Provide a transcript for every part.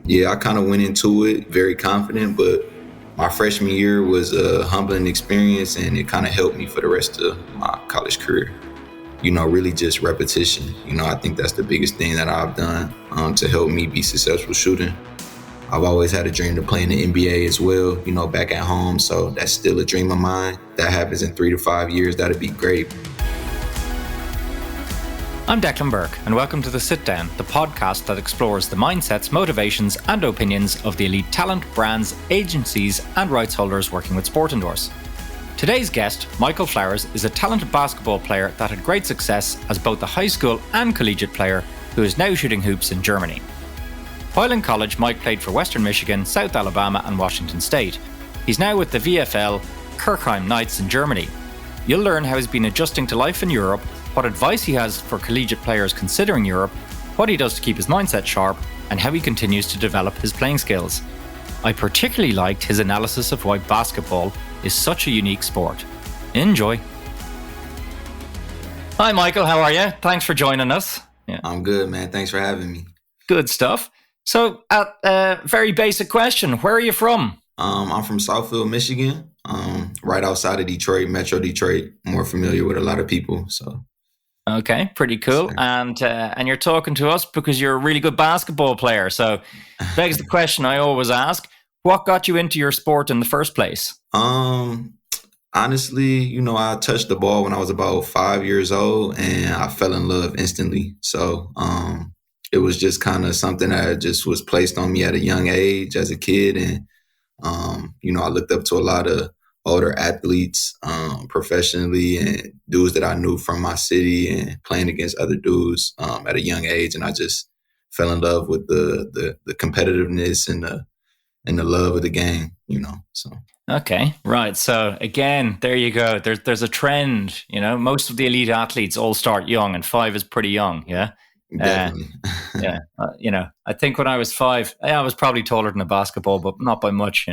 Yeah, I kind of went into it very confident, but my freshman year was a humbling experience, and it kind of helped me for the rest of my college career. Really just repetition. I think that's the biggest thing that I've done to help me be successful shooting. I've always had a dream to play in the NBA as well, back at home. So that's still a dream of mine. That happens in 3 to 5 years. That'd be great. I'm Declan Burke, and welcome to The Sit Down, the podcast that explores the mindsets, motivations, and opinions of the elite talent, brands, agencies, and rights holders working with sport indoors. Today's guest, Michael Flowers, is a talented basketball player that had great success as both a high school and collegiate player who is now shooting hoops in Germany. While in college, Mike played for Western Michigan, South Alabama, and Washington State. He's now with the VfL Kirchheim Knights in Germany. You'll learn how he's been adjusting to life in Europe, what advice he has for collegiate players considering Europe, what he does to keep his mindset sharp, and how he continues to develop his playing skills. I particularly liked his analysis of why basketball is such a unique sport. Enjoy. Hi, Michael. How are you? Thanks for joining us. Yeah. I'm good, man. Thanks for having me. Good stuff. So, a very basic question. Where are you from? I'm from Southfield, Michigan, right outside of Detroit, Metro Detroit. More familiar with a lot of people, so. Okay, pretty cool. And you're talking to us because you're a really good basketball player. So begs the question I always ask, what got you into your sport in the first place? Honestly, I touched the ball when I was about 5 years old and I fell in love instantly. So it was just kind of something that just was placed on me at a young age as a kid. And, I looked up to a lot of older athletes professionally and dudes that I knew from my city and playing against other dudes at a young age. And I just fell in love with the competitiveness and the love of the game, so. Okay, right. So again, there you go. There's a trend, most of the elite athletes all start young and 5 is pretty young. Yeah. Definitely. Yeah. I think when I was 5, I was probably taller than a basketball, but not by much,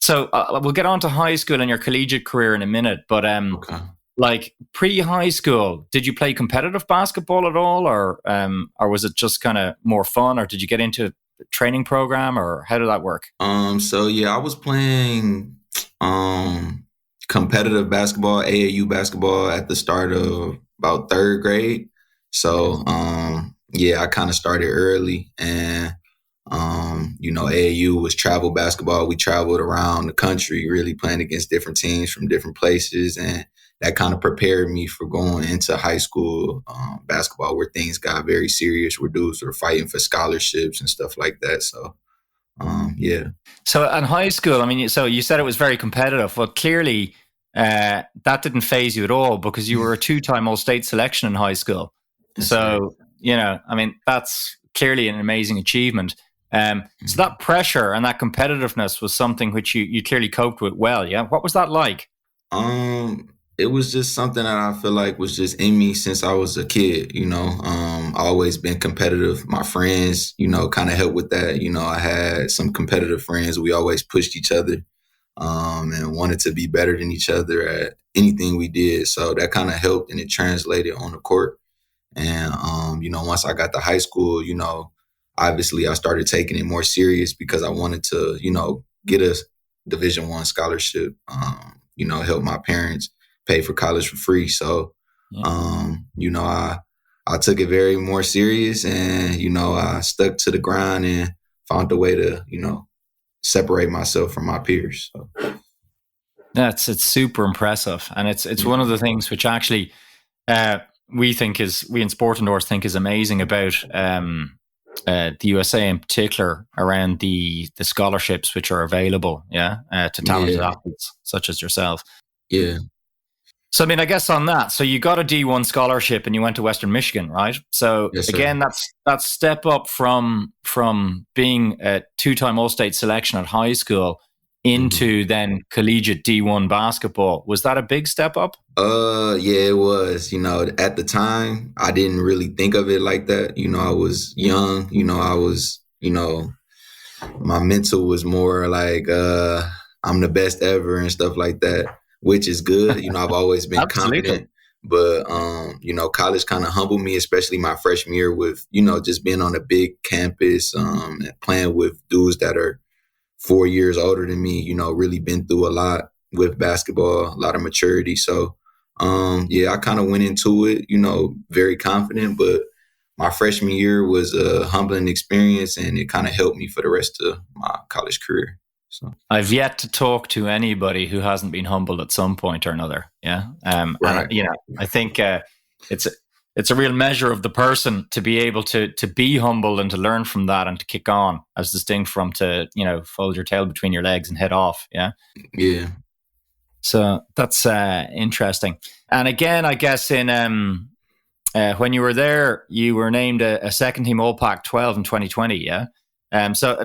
So we'll get on to high school and your collegiate career in a minute, but like pre-high school, did you play competitive basketball at all, or was it just kind of more fun, or did you get into a training program, or how did that work? So yeah, I was playing competitive basketball, AAU basketball at the start of about 3rd grade. So I kind of started early, and AAU was travel basketball. We traveled around the country, really playing against different teams from different places. And that kind of prepared me for going into high school basketball, where things got very serious, where dudes were fighting for scholarships and stuff like that. So, yeah. So in high school, so you said it was very competitive. Well, clearly that didn't faze you at all because you were a 2-time All-State selection in high school. That's so, right. That's clearly an amazing achievement. So that pressure and that competitiveness was something which you clearly coped with well, yeah? What was that like? It was just something that I feel like was just in me since I was a kid, I always been competitive. My friends, kind of helped with that. I had some competitive friends. We always pushed each other and wanted to be better than each other at anything we did. So that kind of helped, and it translated on the court. And, once I got to high school, obviously I started taking it more serious because I wanted to, get a Division I scholarship, help my parents pay for college for free. So, I took it very more serious, and, I stuck to the grind and found a way to, separate myself from my peers. So. It's super impressive. And it's one of the things which actually we in Sport Indoors think is amazing about the USA in particular, around the scholarships which are available, to talented athletes such as yourself. Yeah. So, I guess on that, so you got a D1 scholarship and you went to Western Michigan, right? So, yes, again, that's step up from being a 2-time All-State selection at high school into then collegiate D1 basketball. Was that a big step up? Yeah, it was. At the time, I didn't really think of it like that. I was young. I was, my mental was more like I'm the best ever and stuff like that, which is good. I've always been confident. But, college kind of humbled me, especially my freshman year with, just being on a big campus and playing with dudes that are 4 years older than me, really been through a lot with basketball, a lot of maturity. So, I kind of went into it, very confident, but my freshman year was a humbling experience, and it kind of helped me for the rest of my college career. So I've yet to talk to anybody who hasn't been humbled at some point or another. Yeah. right. And, I think it's a real measure of the person to be able to be humble and to learn from that and to kick on, as distinct from to, fold your tail between your legs and head off. Yeah. Yeah. So that's interesting. And again, I guess in when you were there, you were named a second team All Pac-12 in 2020. Yeah. So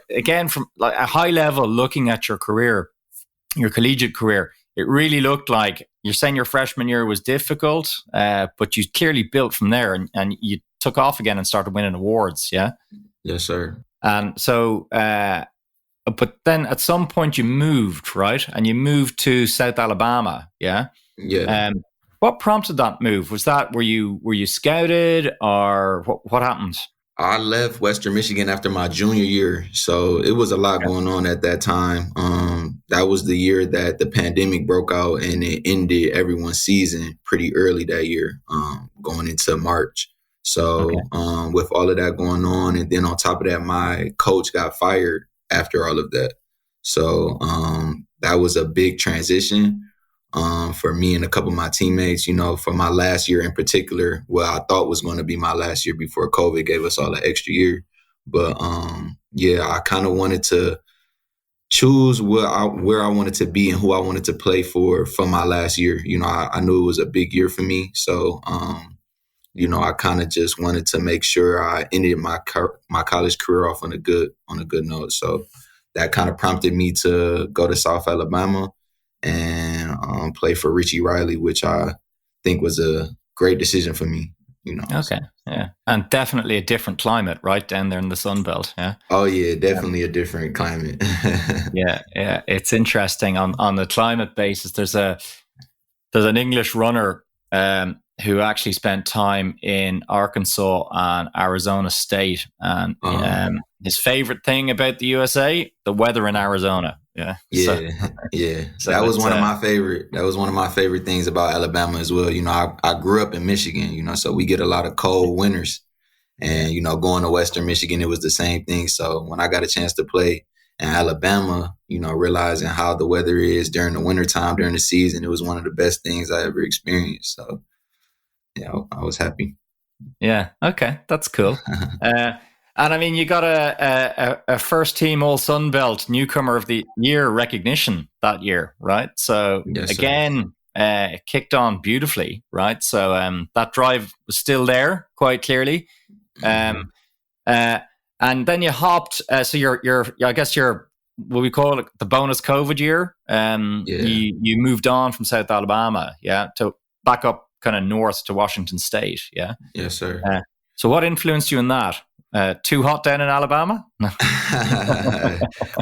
again, from like a high level, looking at your career, your collegiate career, it really looked like you're saying your freshman year was difficult, but you clearly built from there, and you took off again and started winning awards. Yeah. Yes, sir. And so, but then at some point you moved, right? And you moved to South Alabama. Yeah. Yeah. What prompted that move? Were you scouted, or what happened? I left Western Michigan after my junior year, so it was a lot going on at that time. That was the year that the pandemic broke out, and it ended everyone's season pretty early that year, going into March. So with all of that going on, and then on top of that, my coach got fired after all of that. So that was a big transition. For me and a couple of my teammates, for my last year in particular, what I thought was going to be my last year before COVID gave us all an extra year. But I kind of wanted to choose where I wanted to be and who I wanted to play for my last year. I knew it was a big year for me. So, I kind of just wanted to make sure I ended my college career off on a good note. So that kind of prompted me to go to South Alabama and play for Richie Riley, which I think was a great decision for me. Okay, yeah, and definitely a different climate, right down there in the Sun Belt. Yeah. Oh yeah, definitely a different climate. yeah, it's interesting on the climate basis. There's an English runner who actually spent time in Arkansas and Arizona State, and his favorite thing about the USA, the weather in Arizona. Yeah. So that was one of my favorite. That was one of my favorite things about Alabama as well. I grew up in Michigan. So we get a lot of cold winters, and going to Western Michigan, it was the same thing. So when I got a chance to play in Alabama, realizing how the weather is during the wintertime, during the season, it was one of the best things I ever experienced. So I was happy. Yeah. Okay, that's cool. And I mean, you got a first team All Sun Belt Newcomer of the Year recognition that year, right? So yes, again, it kicked on beautifully, right? So that drive was still there quite clearly. And then you hopped. So I guess you're what we call it the bonus COVID year. You moved on from South Alabama, to back up kind of north to Washington State, yeah. Yes, sir. So what influenced you in that? Too hot down in Alabama?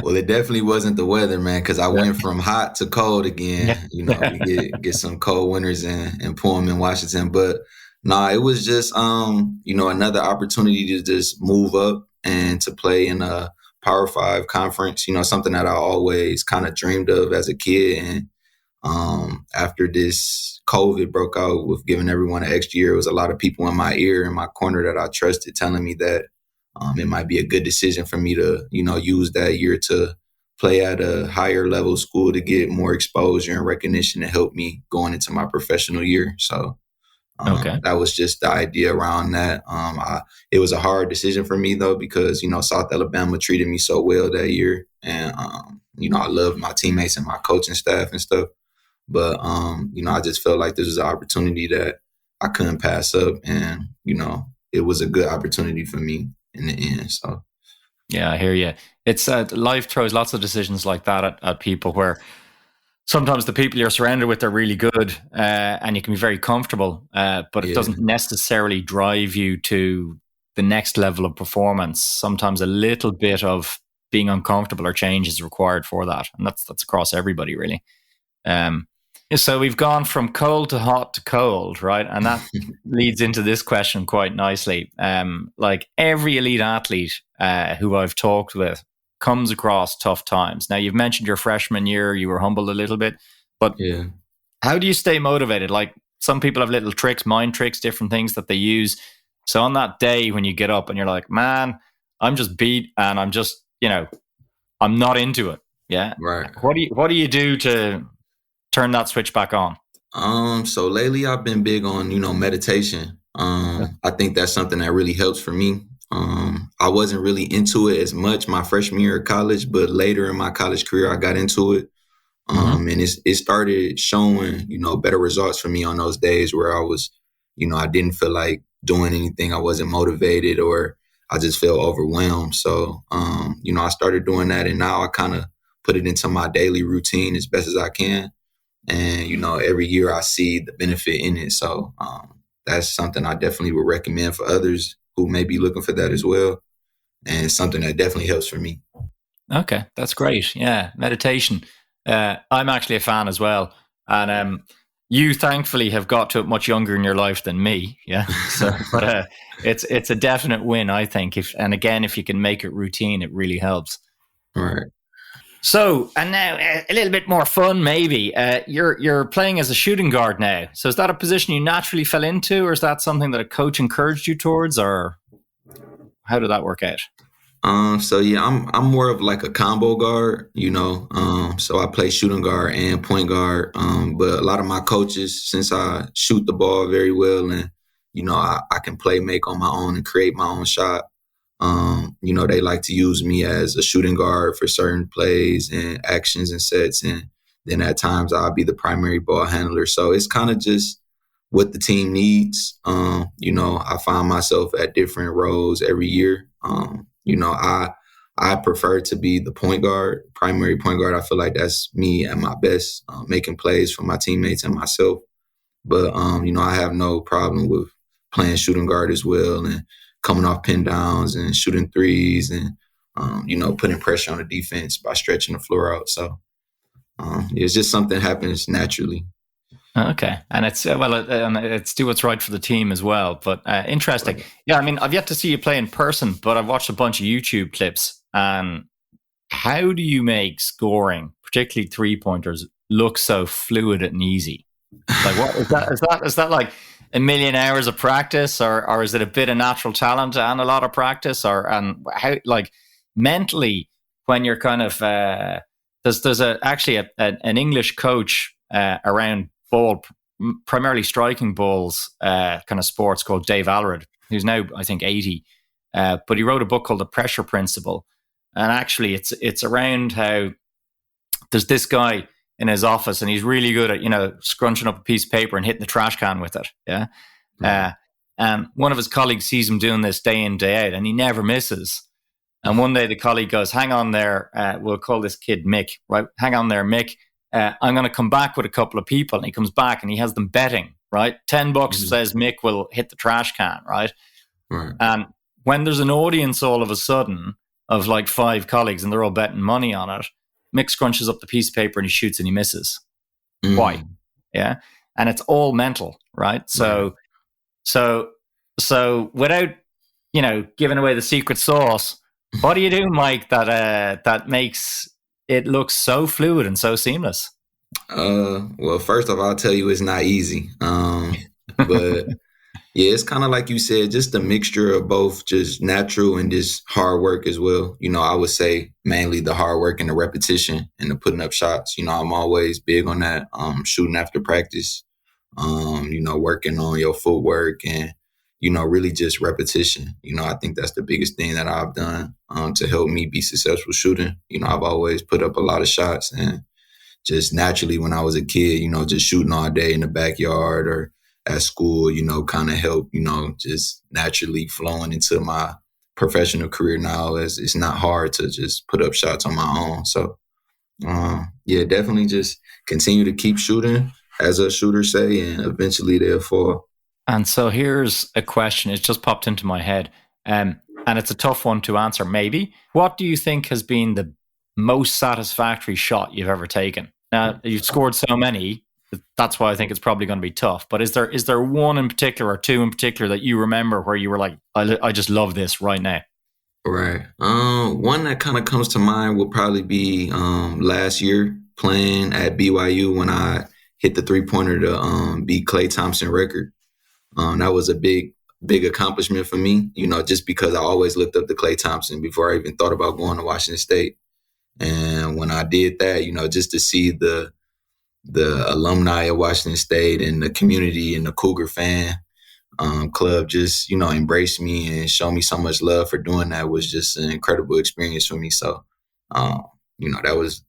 Well, it definitely wasn't the weather, man, because I went from hot to cold again. We get some cold winters and pour them in Washington. But it was just, another opportunity to just move up and to play in a Power 5 conference, something that I always kind of dreamed of as a kid. And after this COVID broke out with giving everyone an extra year, it was a lot of people in my ear, in my corner that I trusted, telling me that it might be a good decision for me to, use that year to play at a higher level school to get more exposure and recognition to help me going into my professional year. So that was just the idea around that. It was a hard decision for me, though, because, South Alabama treated me so well that year. And, I loved my teammates and my coaching staff and stuff. But, I just felt like this was an opportunity that I couldn't pass up. And, it was a good opportunity for me in the end. So, yeah, I hear you. It's life throws lots of decisions like that at people where sometimes the people you're surrounded with are really good and you can be very comfortable, but it doesn't necessarily drive you to the next level of performance. Sometimes a little bit of being uncomfortable or change is required for that. And that's across everybody, really. So we've gone from cold to hot to cold, right? And that leads into this question quite nicely. Like every elite athlete who I've talked with comes across tough times. Now, you've mentioned your freshman year, you were humbled a little bit, but Yeah. how do you stay motivated? Like some people have little tricks, mind tricks, different things that they use. So on that day when you get up and you're like, man, I'm just beat and I'm just, I'm not into it. Yeah. Right. What do you do to turn that switch back on? So lately I've been big on, meditation. I think that's something that really helps for me. I wasn't really into it as much my freshman year of college, but later in my college career, I got into it. And it started showing, better results for me on those days where I was, I didn't feel like doing anything. I wasn't motivated or I just felt overwhelmed. So, I started doing that and now I kind of put it into my daily routine as best as I can. And, every year I see the benefit in it. So that's something I definitely would recommend for others who may be looking for that as well. And something that definitely helps for me. Okay, that's great. Yeah, meditation. I'm actually a fan as well. And you thankfully have got to it much younger in your life than me. Yeah. So, but it's a definite win, I think. If you can make it routine, it really helps. All right. So, and now a little bit more fun, maybe. You're playing as a shooting guard now. So, is that a position you naturally fell into, or is that something that a coach encouraged you towards, or how did that work out? So yeah, I'm more of like a combo guard, So I play shooting guard and point guard. But a lot of my coaches, since I shoot the ball very well, and I can make on my own and create my own shot. They like to use me as a shooting guard for certain plays and actions and sets. And then at times I'll be the primary ball handler. So it's kind of just what the team needs. I find myself at different roles every year. I prefer to be the point guard, primary point guard. I feel like that's me at my best, making plays for my teammates and myself. But, I have no problem with playing shooting guard as well and coming off pin downs and shooting threes and, putting pressure on the defense by stretching the floor out. So it's just something that happens naturally. Okay. And it's it's do what's right for the team as well. But interesting. Right. Yeah, I mean, I've yet to see you play in person, but I've watched a bunch of YouTube clips. And how do you make scoring, particularly 3-pointers, look so fluid and easy? Like, what is that like a million hours of practice, or is it a bit of natural talent and a lot of practice, and how, like, mentally, when you're kind of there's an English coach around primarily striking balls kind of sports called Dave Alred, who's now I think 80, but he wrote a book called The Pressure Principle, and actually it's around how there's this guy in his office and he's really good at scrunching up a piece of paper and hitting the trash can with it. Yeah. Mm-hmm. And one of his colleagues sees him doing this day in, day out, and he never misses. And one day the colleague goes, hang on there, we'll call this kid Mick, right? Hang on there, Mick. I'm going to come back with a couple of people. And he comes back and he has them betting, right? $10 says Mick will hit the trash can, right? And when there's an audience all of a sudden of like 5 colleagues and they're all betting money on it, Mick scrunches up the piece of paper and he shoots and he misses. Why? Yeah. And it's all mental, right? So without, giving away the secret sauce, what do you do, Mike, that makes it look so fluid and so seamless? Well, first off, I'll tell you it's not easy. But yeah, it's kind of like you said, just a mixture of both just natural and just hard work as well. I would say mainly the hard work and the repetition and the putting up shots. I'm always big on that, shooting after practice, working on your footwork and, really just repetition. I think that's the biggest thing that I've done to help me be successful shooting. I've always put up a lot of shots and just naturally when I was a kid, just shooting all day in the backyard or at school, kind of help, just naturally flowing into my professional career now as it's not hard to just put up shots on my own. So, yeah, definitely just continue to keep shooting, as us shooters say, and eventually they'll fall. And so here's a question. It's just popped into my head. And it's a tough one to answer, maybe. What do you think has been the most satisfactory shot you've ever taken? Now, you've scored so many. that's why I think it's probably going to be tough. But is there one in particular or two in particular that you remember where you were like, I just love this right now? Right. One that kind of comes to mind would probably be last year playing at BYU when I hit the 3-pointer to beat Klay Thompson record. That was a big accomplishment for me, just because I always looked up to Klay Thompson before I even thought about going to Washington State. And when I did that, just to see the alumni of Washington State and the community and the Cougar fan club just, embrace me and show me so much love for doing that was just an incredible experience for me. So, that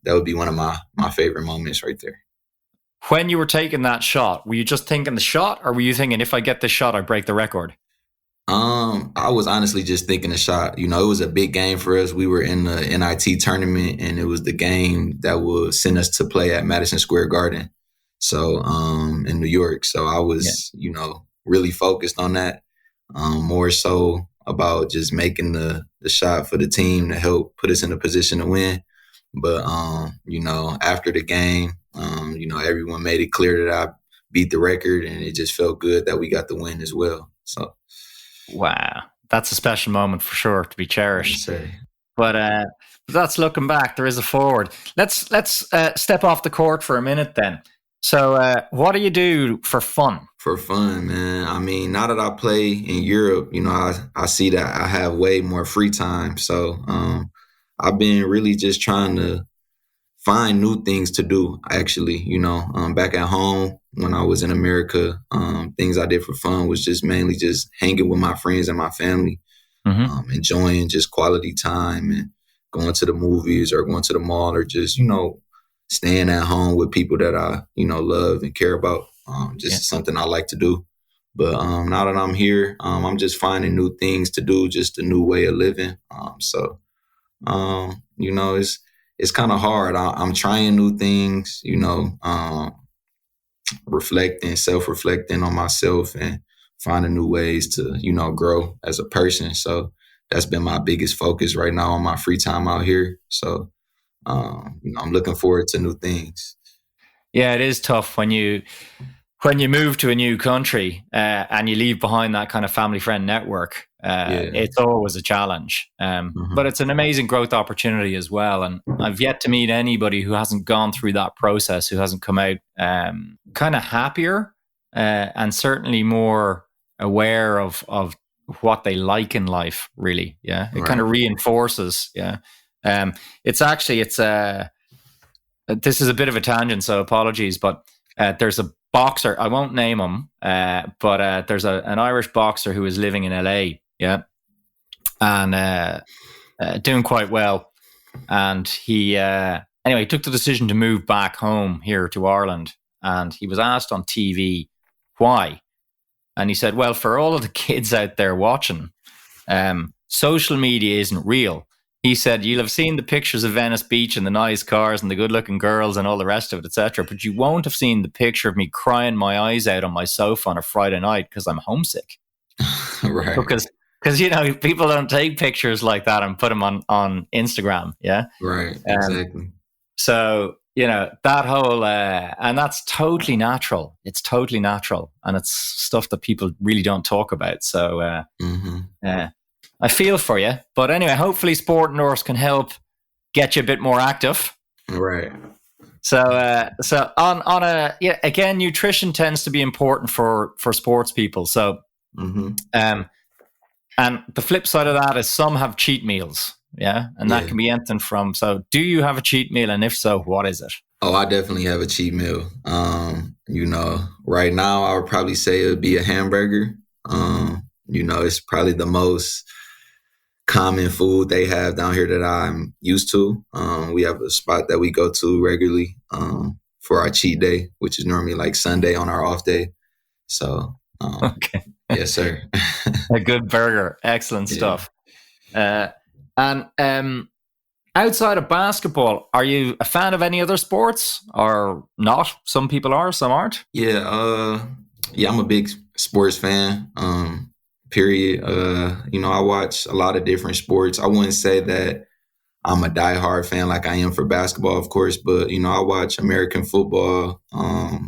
would be one of my favorite moments right there. When you were taking that shot, were you just thinking the shot, or were you thinking, if I get this shot, I break the record? I was honestly just thinking the shot. It was a big game for us. We were in the NIT tournament, and it was the game that would send us to play at Madison Square Garden. So, in New York. So I was, really focused on that. More so about just making the shot for the team to help put us in a position to win. But, after the game, everyone made it clear that I beat the record, and it just felt good that we got the win as well. So, wow, that's a special moment for sure to be cherished. Yes, but that's looking back. There is a forward. Let's step off the court for a minute then. So, what do you do for fun? For fun, man. I mean, now that I play in Europe, I see that I have way more free time. So, I've been really just trying to find new things to do, actually. Back at home when I was in America, things I did for fun was just mainly just hanging with my friends and my family, enjoying just quality time and going to the movies or going to the mall or just, staying at home with people that I, love and care about. Something I like to do. But now that I'm here, I'm just finding new things to do, just a new way of living. It's kind of hard. I'm trying new things, self-reflecting on myself and finding new ways to, grow as a person. So that's been my biggest focus right now on my free time out here. So, I'm looking forward to new things. Yeah, it is tough when you move to a new country and you leave behind that kind of family friend network. It's always a challenge, but it's an amazing growth opportunity as well. And I've yet to meet anybody who hasn't gone through that process, who hasn't come out kind of happier and certainly more aware of what they like in life. Really, yeah, it kind of reinforces. Yeah, this is a bit of a tangent, so apologies, but there's a boxer, I won't name him, but there's an Irish boxer who is living in LA, and doing quite well. And he took the decision to move back home here to Ireland, and he was asked on TV why. And he said, well, for all of the kids out there watching, social media isn't real. He said, you'll have seen the pictures of Venice Beach and the nice cars and the good-looking girls and all the rest of it, etc. But you won't have seen the picture of me crying my eyes out on my sofa on a Friday night because I'm homesick. Right. Because people don't take pictures like that and put them on Instagram. Yeah. Right. Exactly. So, that whole, and that's totally natural. It's totally natural. And it's stuff that people really don't talk about. So, I feel for you, but anyway, hopefully Sport Norse can help get you a bit more active. Right. So again, nutrition tends to be important for sports people. So, and the flip side of that is some have cheat meals. Yeah. And that can be anything from, so do you have a cheat meal? And if so, what is it? Oh, I definitely have a cheat meal. Right now I would probably say it would be a hamburger. It's probably the most common food they have down here that I'm used to. We have a spot that we go to regularly for our cheat day, which is normally like Sunday on our off day. So, okay. Yes, sir. A good burger. Excellent stuff. And outside of basketball, are you a fan of any other sports or not? Some people are, some aren't. Yeah, I'm a big sports fan. Period. I watch a lot of different sports. I wouldn't say that I'm a diehard fan like I am for basketball, of course, but, I watch American football. I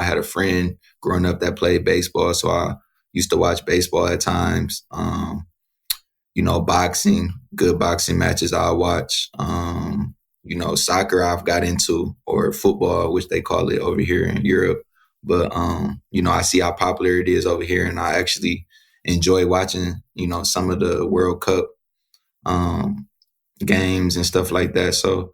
had a friend growing up that played baseball, so I used to watch baseball at times. Boxing, good boxing matches I'll watch. Soccer I've got into, or football, which they call it over here in Europe. But, I see how popular it is over here, and I actually enjoy watching, some of the World Cup games and stuff like that. So,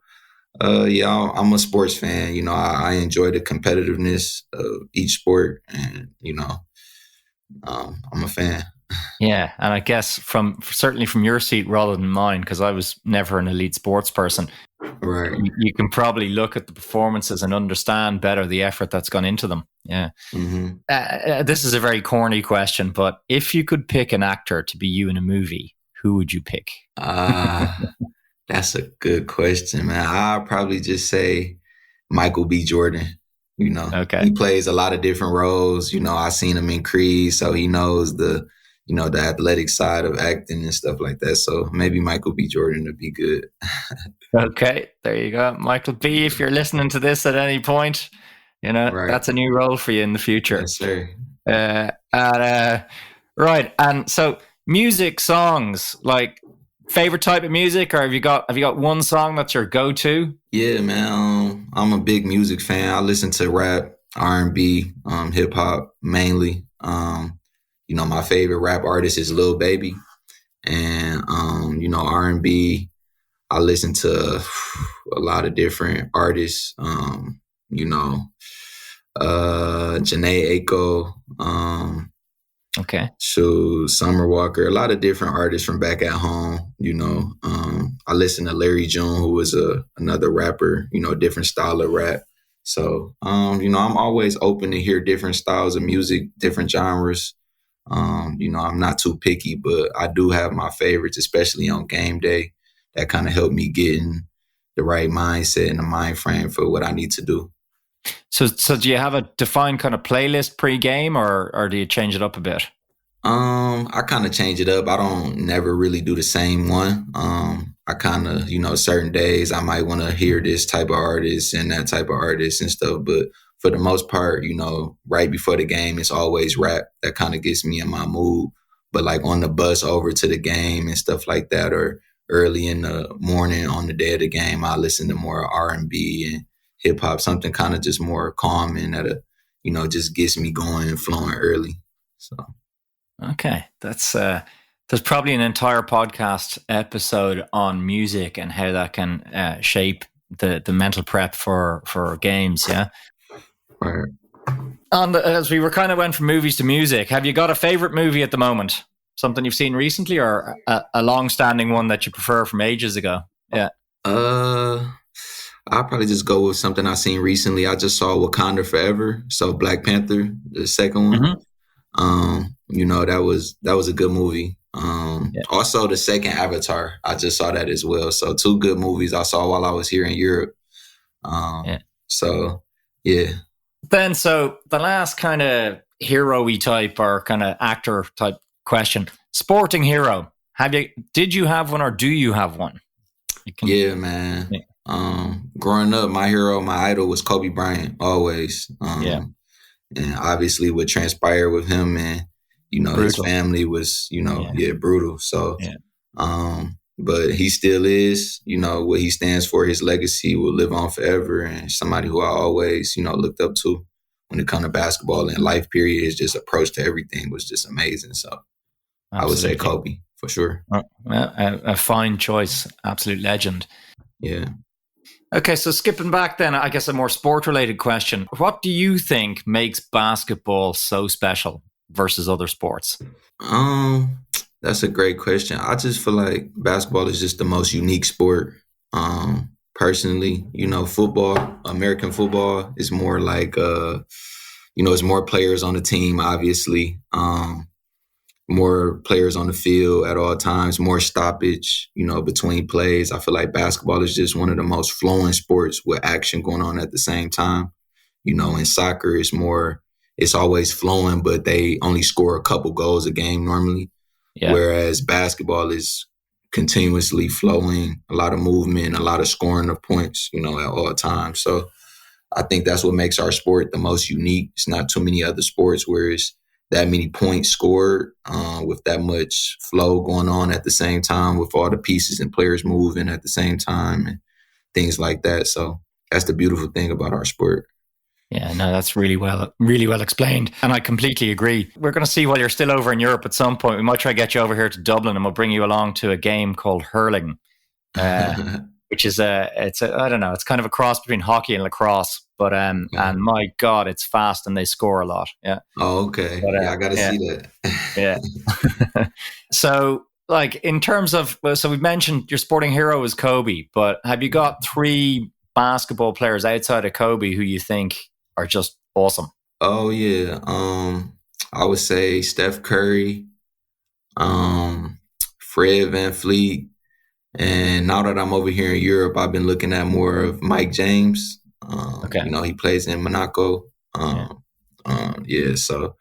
I'm a sports fan. I enjoy the competitiveness of each sport, and, I'm a fan. Yeah, and I guess certainly from your seat rather than mine, because I was never an elite sports person. Right. You can probably look at the performances and understand better the effort that's gone into them. Yeah. Mm-hmm. This is a very corny question, but if you could pick an actor to be you in a movie, who would you pick? That's a good question, man. I'll probably just say Michael B. Jordan. Okay. He plays a lot of different roles. I've seen him in Creed, so he knows the athletic side of acting and stuff like that. So maybe Michael B. Jordan would be good. Okay, there you go. Michael B., if you're listening to this at any point, right. That's a new role for you in the future. Yes, sir. Right. And so music, songs, like favorite type of music, or have you got one song that's your go-to? Yeah, man. I'm a big music fan. I listen to rap, R&B, hip hop mainly. My favorite rap artist is Lil Baby, and R&B. I listen to a lot of different artists. Janae Aiko. Okay. So Summer Walker, a lot of different artists from back at home. I listen to Larry June, who is another rapper. Different style of rap. So I'm always open to hear different styles of music, different genres. I'm not too picky, but I do have my favorites, especially on game day, that kind of help me get in the right mindset and the mind frame for what I need to do. So do you have a defined kind of playlist pre-game, or do you change it up a bit? I kind of change it up. I don't never really do the same one. I kind of, certain days I might want to hear this type of artist and that type of artist and stuff, but for the most part, right before the game, it's always rap that kind of gets me in my mood. But like on the bus over to the game and stuff like that, or early in the morning on the day of the game, I listen to more R&B and hip hop, something kind of just more calm and that, just gets me going and flowing early. So, okay, there's probably an entire podcast episode on music and how that can shape the mental prep for games. Yeah. Right. And as we were kind of went from movies to music, have you got a favorite movie at the moment? Something you've seen recently, or a long-standing one that you prefer from ages ago? Yeah. I'll probably just go with something I've seen recently. I just saw Wakanda Forever, so Black Panther, the second one. Mm-hmm. That was a good movie. Also the second Avatar, I just saw that as well. So 2 good movies I saw while I was here in Europe. So yeah. Then, so the last kind of hero-y type or kind of actor type question: sporting hero. Did you have one, or do you have one? Yeah, man. Yeah. Growing up, my hero, my idol was Kobe Bryant, always. And obviously what transpired with him and, brutal. His family was, brutal. So, but he still is, what he stands for, his legacy will live on forever. And somebody who I always, looked up to when it comes to basketball and life period, his just approach to everything was just amazing. So absolutely. I would say Kobe for sure. A fine choice. Absolute legend. Yeah. Okay, so skipping back then, I guess a more sport-related question. What do you think makes basketball so special versus other sports? That's a great question. I just feel like basketball is just the most unique sport. Personally, football, American football is more like, it's more players on the team, obviously. More players on the field at all times, more stoppage, between plays. I feel like basketball is just one of the most flowing sports with action going on at the same time. In soccer, it's always flowing, but they only score a couple goals a game normally. Yeah. Whereas basketball is continuously flowing, a lot of movement, a lot of scoring of points, at all times. So I think that's what makes our sport the most unique. It's not too many other sports where it's that many points scored with that much flow going on at the same time, with all the pieces and players moving at the same time and things like that. So that's the beautiful thing about our sport. Yeah, no, that's really well explained. And I completely agree. We're going to see while you're still over in Europe at some point. We might try to get you over here to Dublin and we'll bring you along to a game called hurling, which is I don't know, it's kind of a cross between hockey and lacrosse. But and my God, it's fast and they score a lot. Yeah. Oh, okay. But, I got to see that. Yeah. So, like in terms of, so we've mentioned your sporting hero is Kobe, but have you got 3 basketball players outside of Kobe who you think are just awesome? Oh yeah. I would say Steph Curry, Fred VanVleet, and now that I'm over here in Europe, I've been looking at more of Mike James. Okay. He plays in Monaco. So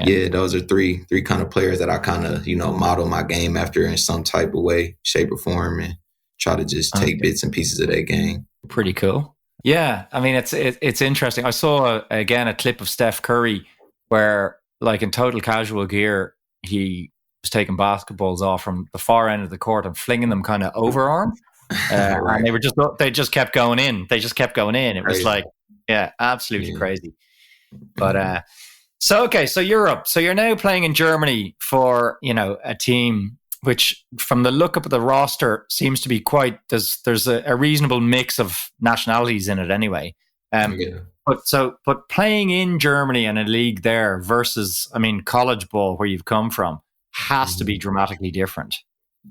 those are three kind of players that I kind of, model my game after in some type of way, shape or form, and try to just take bits and pieces of that game. Pretty cool. Yeah, I mean, it's interesting. I saw a clip of Steph Curry where, like in total casual gear, he was taking basketballs off from the far end of the court and flinging them kind of overarm, right. And they just kept going in. They just kept going in. It was like, absolutely crazy. But so Europe. So you're now playing in Germany for a team which, from the look up of the roster, seems to be there's a reasonable mix of nationalities in it anyway. But playing in Germany and a league there versus, college ball where you've come from has to be dramatically different.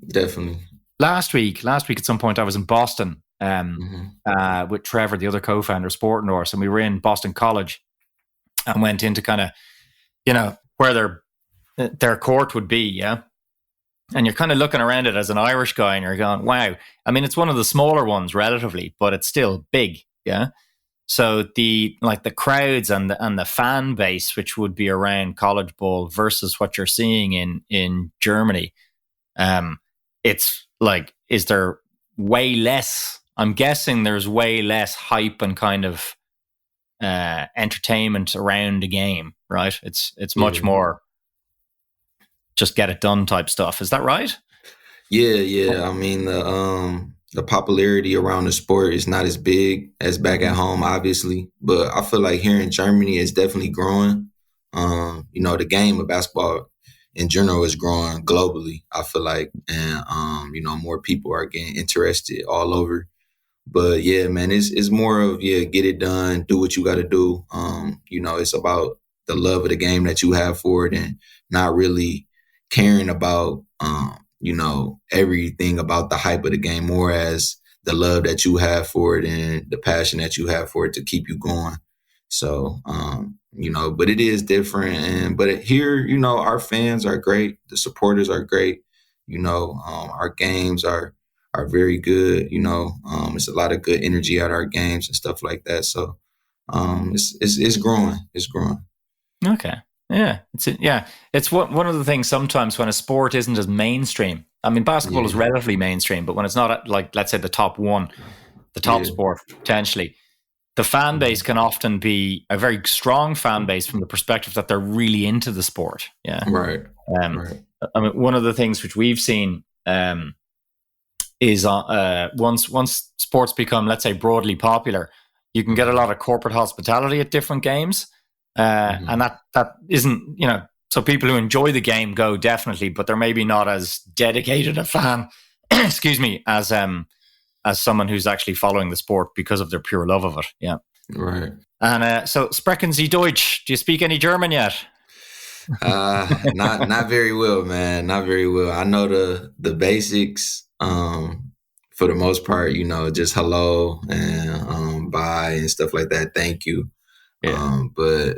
Definitely. Last week at some point, I was in Boston with Trevor, the other co-founder of Sport Norse, and we were in Boston College and went into kind of, where their court would be, yeah. And you're kind of looking around it as an Irish guy and you're going, wow. I mean, it's one of the smaller ones relatively, but it's still big. Yeah. So the crowds and the fan base, which would be around college ball versus what you're seeing in Germany, it's like, is there way less? I'm guessing there's way less hype and kind of entertainment around the game, right? It's much more just get it done type stuff. Is that right? Yeah. I mean, the popularity around the sport is not as big as back at home, obviously. But I feel like here in Germany, it's definitely growing. The game of basketball in general is growing globally, I feel like. And, more people are getting interested all over. But yeah, man, it's more of, get it done, do what you got to do. It's about the love of the game that you have for it and not really caring about, everything about the hype of the game, more as the love that you have for it and the passion that you have for it to keep you going. So, but it is different. But here, our fans are great. The supporters are great. Our games are very good. It's a lot of good energy at our games and stuff like that. So, it's growing. It's growing. Okay. Yeah, it's one of the things sometimes when a sport isn't as mainstream. I mean, basketball is relatively mainstream, but when it's not like, let's say, the top sport potentially, the fan base can often be a very strong fan base from the perspective that they're really into the sport. Yeah, right. Right. I mean, one of the things which we've seen is once sports become, let's say, broadly popular, you can get a lot of corporate hospitality at different games. And that isn't, so people who enjoy the game go definitely, but they're maybe not as dedicated a fan, excuse me, as someone who's actually following the sport because of their pure love of it. Yeah. Right. And so sprechen Sie Deutsch? Do you speak any German yet? Not very well, man. Not very well. I know the basics, for the most part, just hello and bye and stuff like that. Thank you. Yeah. But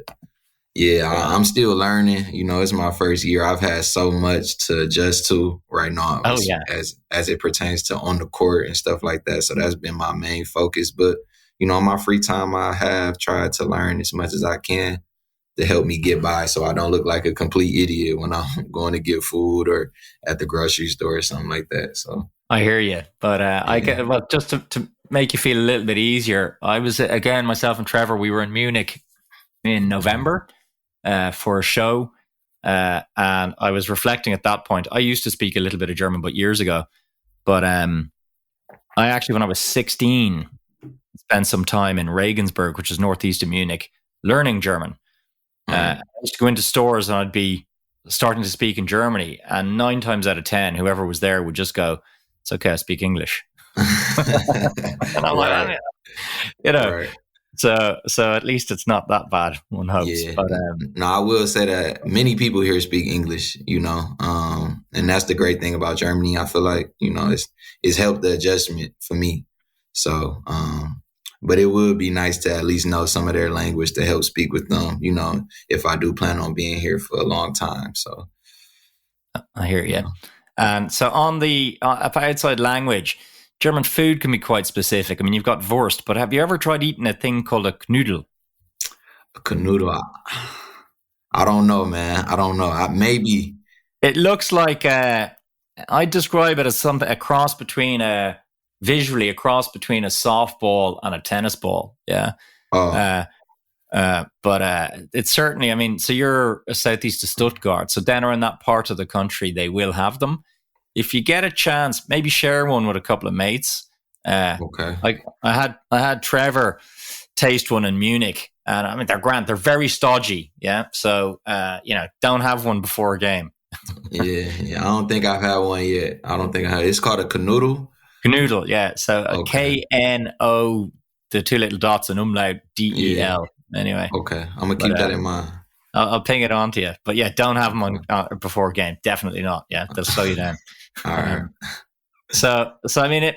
yeah, I'm still learning. It's my first year. I've had so much to adjust to right now as it pertains to on the court and stuff like that. So that's been my main focus. But, on my free time, I have tried to learn as much as I can. to help me get by, so I don't look like a complete idiot when I'm going to get food or at the grocery store or something like that. So I hear you, but I get, well, just to make you feel a little bit easier. I was, again, myself and Trevor, we were in Munich in November for a show, and I was reflecting at that point. I used to speak a little bit of German, but years ago. But I actually, when I was 16, spent some time in Regensburg, which is northeast of Munich, learning German. I used to go into stores and I'd be starting to speak in Germany, and 9 times out of 10, whoever was there would just go, "It's okay, I speak English." And I'm Right. like, you know, Right. so at least it's not that bad, one hopes. Yeah. But No, I will say that many people here speak English, and that's the great thing about Germany. I feel like, it's helped the adjustment for me. So, but it would be nice to at least know some of their language to help speak with them, if I do plan on being here for a long time. So I hear you. And so on the outside language, German food can be quite specific. I mean, you've got Wurst, but have you ever tried eating a thing called a Knödel? a canoodle, I don't know, man. I don't know. Maybe. It looks like I describe it as something visually a cross between a softball and a tennis ball. Yeah. Oh, But it's certainly, I mean, so you're southeast of Stuttgart, so then around that part of the country, they will have them. If you get a chance, maybe share one with a couple of mates. okay. I had Trevor taste one in Munich, and I mean, they're grand. They're very stodgy. Yeah. So, don't have one before a game. Yeah. I don't think I've had one yet. I don't think I have. It's called a canoodle. Canoodle. Yeah. So Okay. KNO, the 2 little dots and umlaut DEL. Yeah. Anyway. Okay. I'm going to keep that in mind. I'll ping it on to you. But yeah, don't have them on before a game. Definitely not. Yeah. They'll slow you down. All right. So I mean,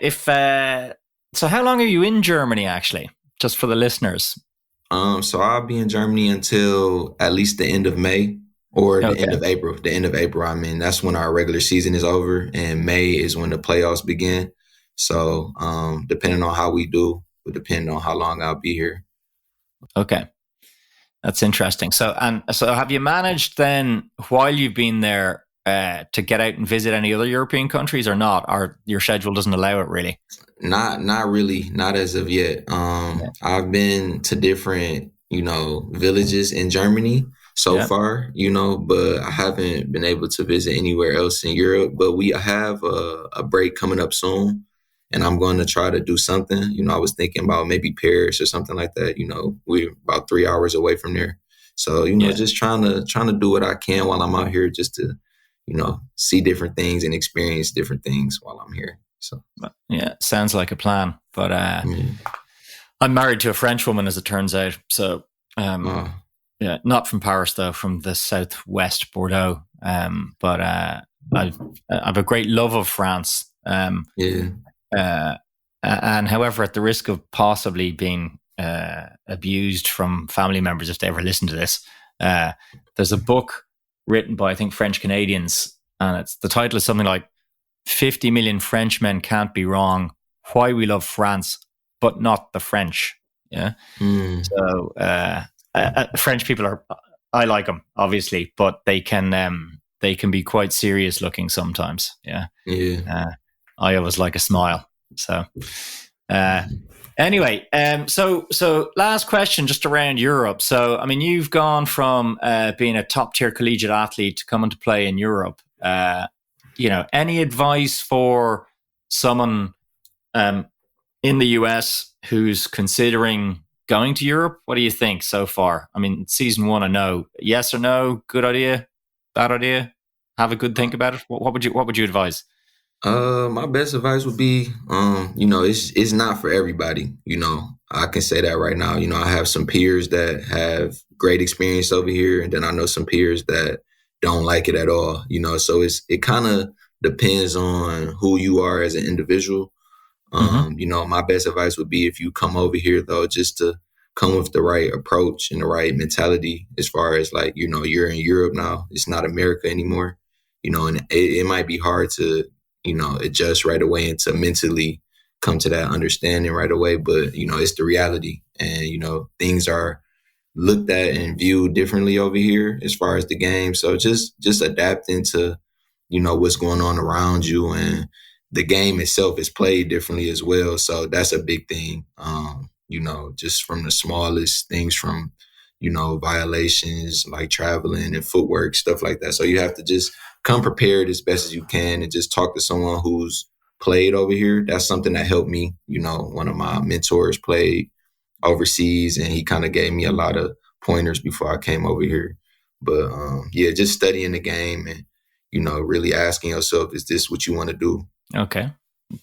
so how long are you in Germany, actually? Just for the listeners. So I'll be in Germany until at least the end of May or the end of April. The end of April, I mean, that's when our regular season is over, and May is when the playoffs begin. So depending on how we do, will depend on how long I'll be here. Okay. That's interesting. So have you managed then, while you've been there, to get out and visit any other European countries or not? Or your schedule doesn't allow it really? Not really, not as of yet. I've been to different, villages in Germany so far, but I haven't been able to visit anywhere else in Europe. But we have a break coming up soon, and I'm going to try to do something. I was thinking about maybe Paris or something like that. We're about 3 hours away from there. So, just trying to do what I can while I'm out here, just to, see different things and experience different things while I'm here. So yeah, sounds like a plan. But I'm married to a French woman, as it turns out. So yeah, not from Paris though, from the southwest Bordeaux. But I've a great love of France. And however, at the risk of possibly being abused from family members if they ever listen to this, there's a book written by, I think, French Canadians, and the title is something like 50 Million Frenchmen Can't Be Wrong, Why We Love France, But Not the French. Yeah. So French people I like them, obviously, but they can be quite serious looking sometimes. Yeah. I always like a smile. So anyway, so last question just around Europe. So, I mean, you've gone from being a top tier collegiate athlete to coming to play in Europe. Any advice for someone in the US who's considering going to Europe? What do you think so far? I mean, season 1, I know. Yes or no? Good idea? Bad idea? Have a good think about it. What would you advise? My best advice would be, it's not for everybody. I can say that right now. I have some peers that have great experience over here, and then I know some peers that don't like it at all. So it kind of depends on who you are as an individual. My best advice would be, if you come over here though, just to come with the right approach and the right mentality, as far as like, you're in Europe now. It's not America anymore. And it might be hard to adjust right away and to mentally come to that understanding right away. But, it's the reality. And, things are looked at and viewed differently over here as far as the game. So just adapting to, what's going on around you, and the game itself is played differently as well. So that's a big thing. Just from the smallest things, from, violations like traveling and footwork, stuff like that. So you have to just come prepared as best as you can and just talk to someone who's played over here. That's something that helped me. One of my mentors played overseas, and he kind of gave me a lot of pointers before I came over here. But just studying the game and, really asking yourself, is this what you want to do? Okay.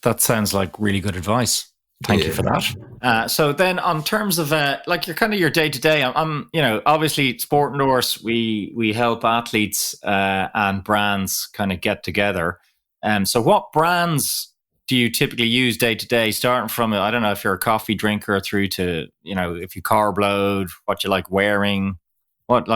That sounds like really good advice. Thank you for that. So then on terms of like your day to day, I'm obviously Sport Endorse, we help athletes and brands kind of get together. So what brands do you typically use day to day, starting from, I don't know if you're a coffee drinker through to, if you carb load, what you like wearing, what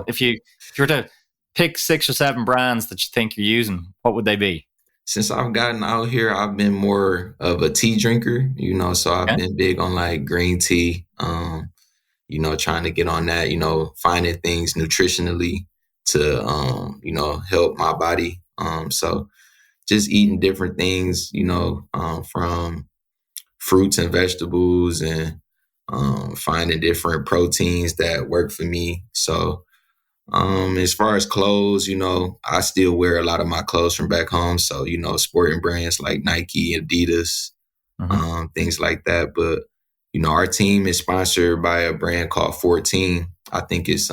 if you were to pick 6 or 7 brands that you think you're using, what would they be? Since I've gotten out here, I've been more of a tea drinker, so I've been big on like green tea, trying to get on that, finding things nutritionally to, help my body. So just eating different things, from fruits and vegetables, and finding different proteins that work for me. So as far as clothes, I still wear a lot of my clothes from back home. So, sporting brands like Nike, Adidas, things like that. But, our team is sponsored by a brand called 14. I think it's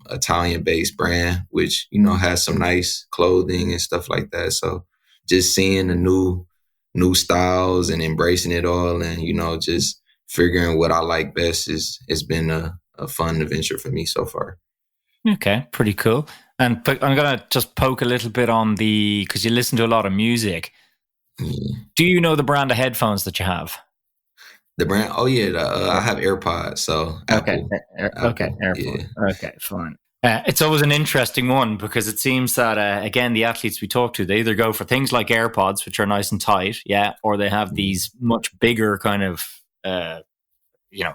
Italian-based brand, which, has some nice clothing and stuff like that. So just seeing the new styles and embracing it all, and, just figuring what I like best has been a fun adventure for me so far. Okay, pretty cool. And I'm going to just poke a little bit on because you listen to a lot of music. Yeah. Do you know the brand of headphones that you have? The brand? Oh, yeah. I have AirPods, so Apple. Okay, AirPods. Yeah. Okay, fine. It's always an interesting one because it seems that, again, the athletes we talk to, they either go for things like AirPods, which are nice and tight, or they have these much bigger kind of,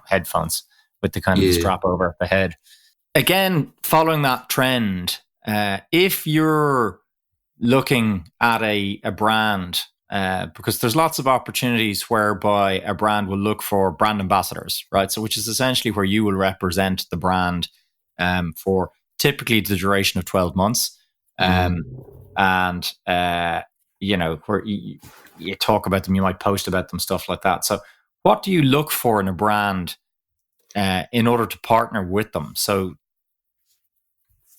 headphones with the kind of strap over the head. Again, following that trend, if you're looking at a brand, because there's lots of opportunities whereby a brand will look for brand ambassadors, right? So, which is essentially where you will represent the brand for typically the duration of 12 months. And, where you talk about them, you might post about them, stuff like that. So what do you look for in a brand in order to partner with them? So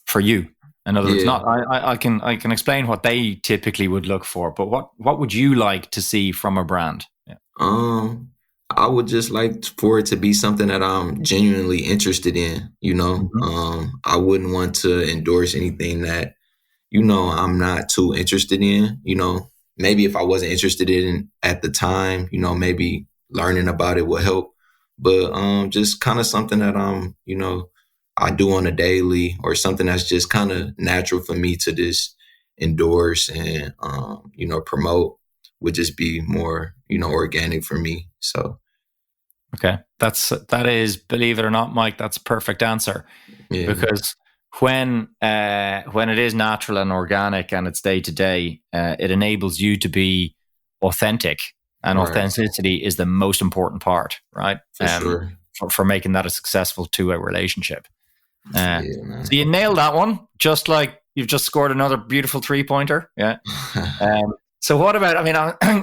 for you, in other words, I can explain what they typically would look for, but what would you like to see from a brand? I would just like for it to be something that I'm genuinely interested in, I wouldn't want to endorse anything that, I'm not too interested in, maybe if I wasn't interested in at the time, maybe learning about it would help, but just kind of something that I'm, I do on a daily, or something that's just kind of natural for me to just endorse and, promote, would just be more, organic for me. So. Okay. That is, believe it or not, Mike, that's a perfect answer. Yeah. Because when it is natural and organic and it's day to day, it enables you to be authentic, and authenticity is the most important part, right? For sure. For making that a successful two-way relationship. So you nailed that one, just like you've just scored another beautiful 3-pointer. Yeah. So what about, I'm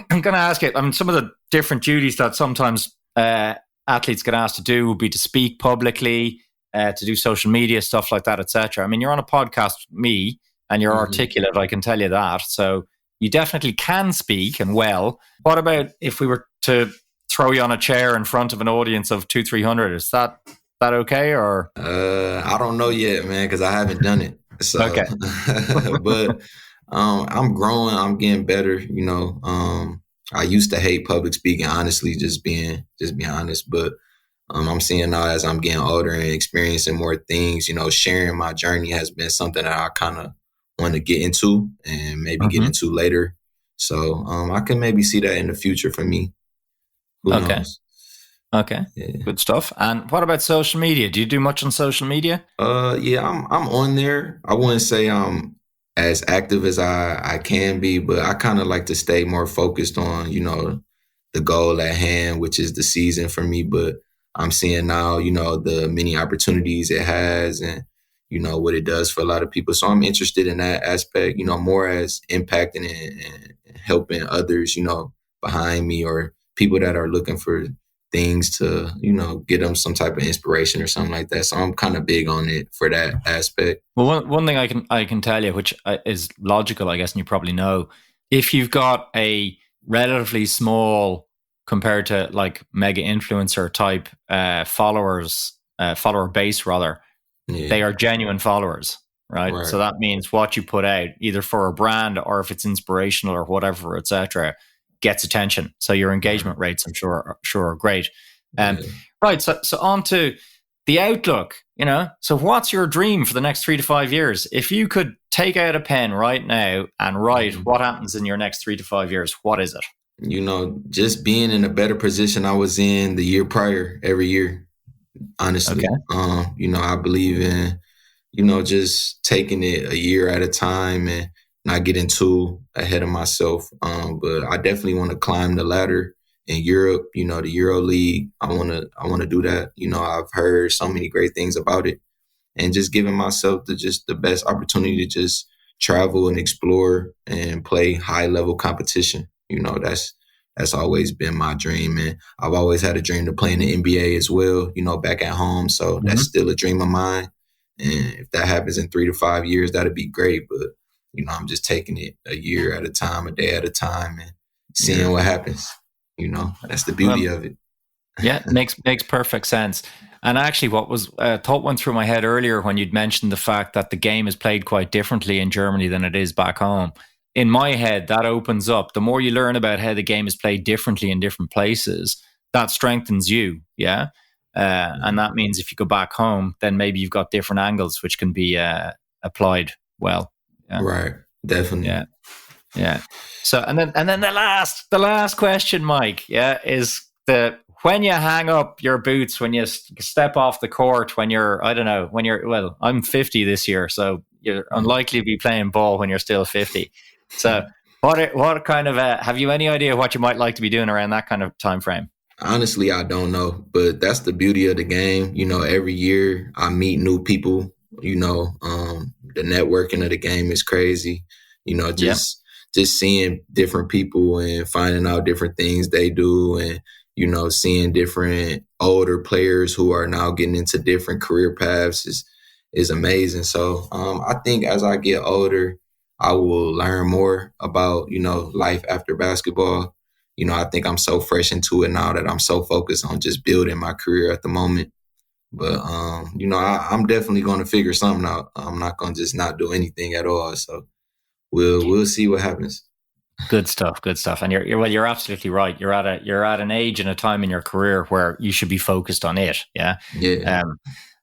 going to ask you, some of the different duties that sometimes athletes get asked to do would be to speak publicly, to do social media, stuff like that, etc. You're on a podcast with me and you're articulate, I can tell you that. So you definitely can speak, and well. What about if we were to throw you on a chair in front of an audience of 200-300? Is that okay, or? I don't know yet, man, because I haven't done it. So, okay. But I'm growing. I'm getting better. I used to hate public speaking, honestly, just being honest. But I'm seeing now, as I'm getting older and experiencing more things, sharing my journey has been something that I kind of want to get into and maybe get into later. So I can maybe see that in the future for me. Who knows? Okay, good stuff. And what about social media? Do you do much on social media? Yeah, I'm on there. I wouldn't say I'm as active as I can be, but I kind of like to stay more focused on, the goal at hand, which is the season for me. But I'm seeing now, the many opportunities it has and, what it does for a lot of people. So I'm interested in that aspect, more as impacting and helping others, behind me or people that are looking for things to, get them some type of inspiration or something like that. So I'm kind of big on it for that aspect. Well, one thing I can tell you, which is logical, I guess, and you probably know, if you've got a relatively small compared to like mega influencer type follower base rather, they are genuine followers, right? So that means what you put out, either for a brand or if it's inspirational or whatever, etc., gets attention. So your engagement rates, I'm sure are great. Right. So on to the outlook. So what's your dream for the next 3 to 5 years? If you could take out a pen right now and write what happens in your next 3 to 5 years, what is it? Just being in a better position I was in the year prior every year, honestly. Okay. I believe in, just taking it a year at a time and not getting too ahead of myself. But I definitely want to climb the ladder in Europe, the Euro League. I want to do that. I've heard so many great things about it and just giving myself the best opportunity to just travel and explore and play high level competition. That's always been my dream. And I've always had a dream to play in the NBA as well, back at home. So that's still a dream of mine. And if that happens in 3 to 5 years, that'd be great. But, I'm just taking it a year at a time, a day at a time and seeing what happens. That's the beauty of it. Yeah, makes perfect sense. And actually what was thought went through my head earlier when you'd mentioned the fact that the game is played quite differently in Germany than it is back home. In my head, that opens up. The more you learn about how the game is played differently in different places, that strengthens you. Yeah. And that means if you go back home, then maybe you've got different angles which can be applied well. Yeah. Right. Definitely. Yeah. Yeah. So, and then the last question, Mike, is when you hang up your boots, when you step off the court, I'm 50 this year, so you're unlikely to be playing ball when you're still 50. So what kind of, have you any idea what you might like to be doing around that kind of time frame? Honestly, I don't know, but that's the beauty of the game. Every year I meet new people, the networking of the game is crazy, just seeing different people and finding out different things they do and, seeing different older players who are now getting into different career paths is amazing. So I think as I get older, I will learn more about, life after basketball. I think I'm so fresh into it now that I'm so focused on just building my career at the moment. But, I'm definitely going to figure something out. I'm not going to just not do anything at all. So we'll see what happens. Good stuff. And you're absolutely right. You're at an age and a time in your career where you should be focused on it. Yeah. Yeah.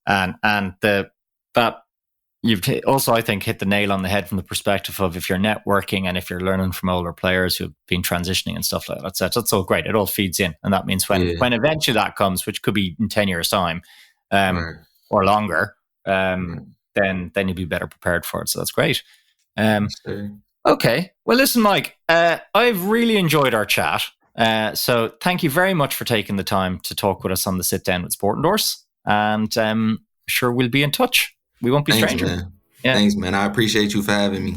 And that you've also, I think, hit the nail on the head from the perspective of if you're networking and if you're learning from older players who've been transitioning and stuff like that. That's all great. It all feeds in. And that means when eventually that comes, which could be in 10 years time or longer, then you'll be better prepared for it. So that's great. Okay. Well, listen, Mike, I've really enjoyed our chat. So thank you very much for taking the time to talk with us on the Sit Down with Sport Endorse. And sure, we'll be in touch. We won't be strangers. Man. Yeah. Thanks, man. I appreciate you for having me.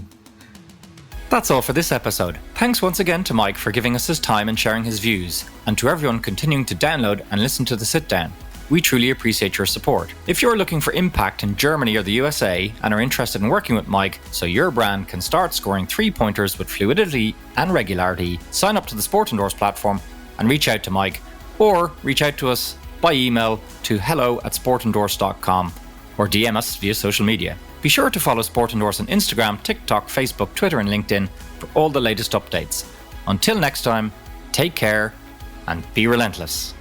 That's all for this episode. Thanks once again to Mike for giving us his time and sharing his views, and to everyone continuing to download and listen to the Sit Down. We truly appreciate your support. If you're looking for impact in Germany or the USA and are interested in working with Mike so your brand can start scoring 3-pointers with fluidity and regularity, sign up to the Sport Endorse platform and reach out to Mike, or reach out to us by email to hello@sportendorse.com or DM us via social media. Be sure to follow Sport Endorse on Instagram, TikTok, Facebook, Twitter and LinkedIn for all the latest updates. Until next time, take care and be relentless.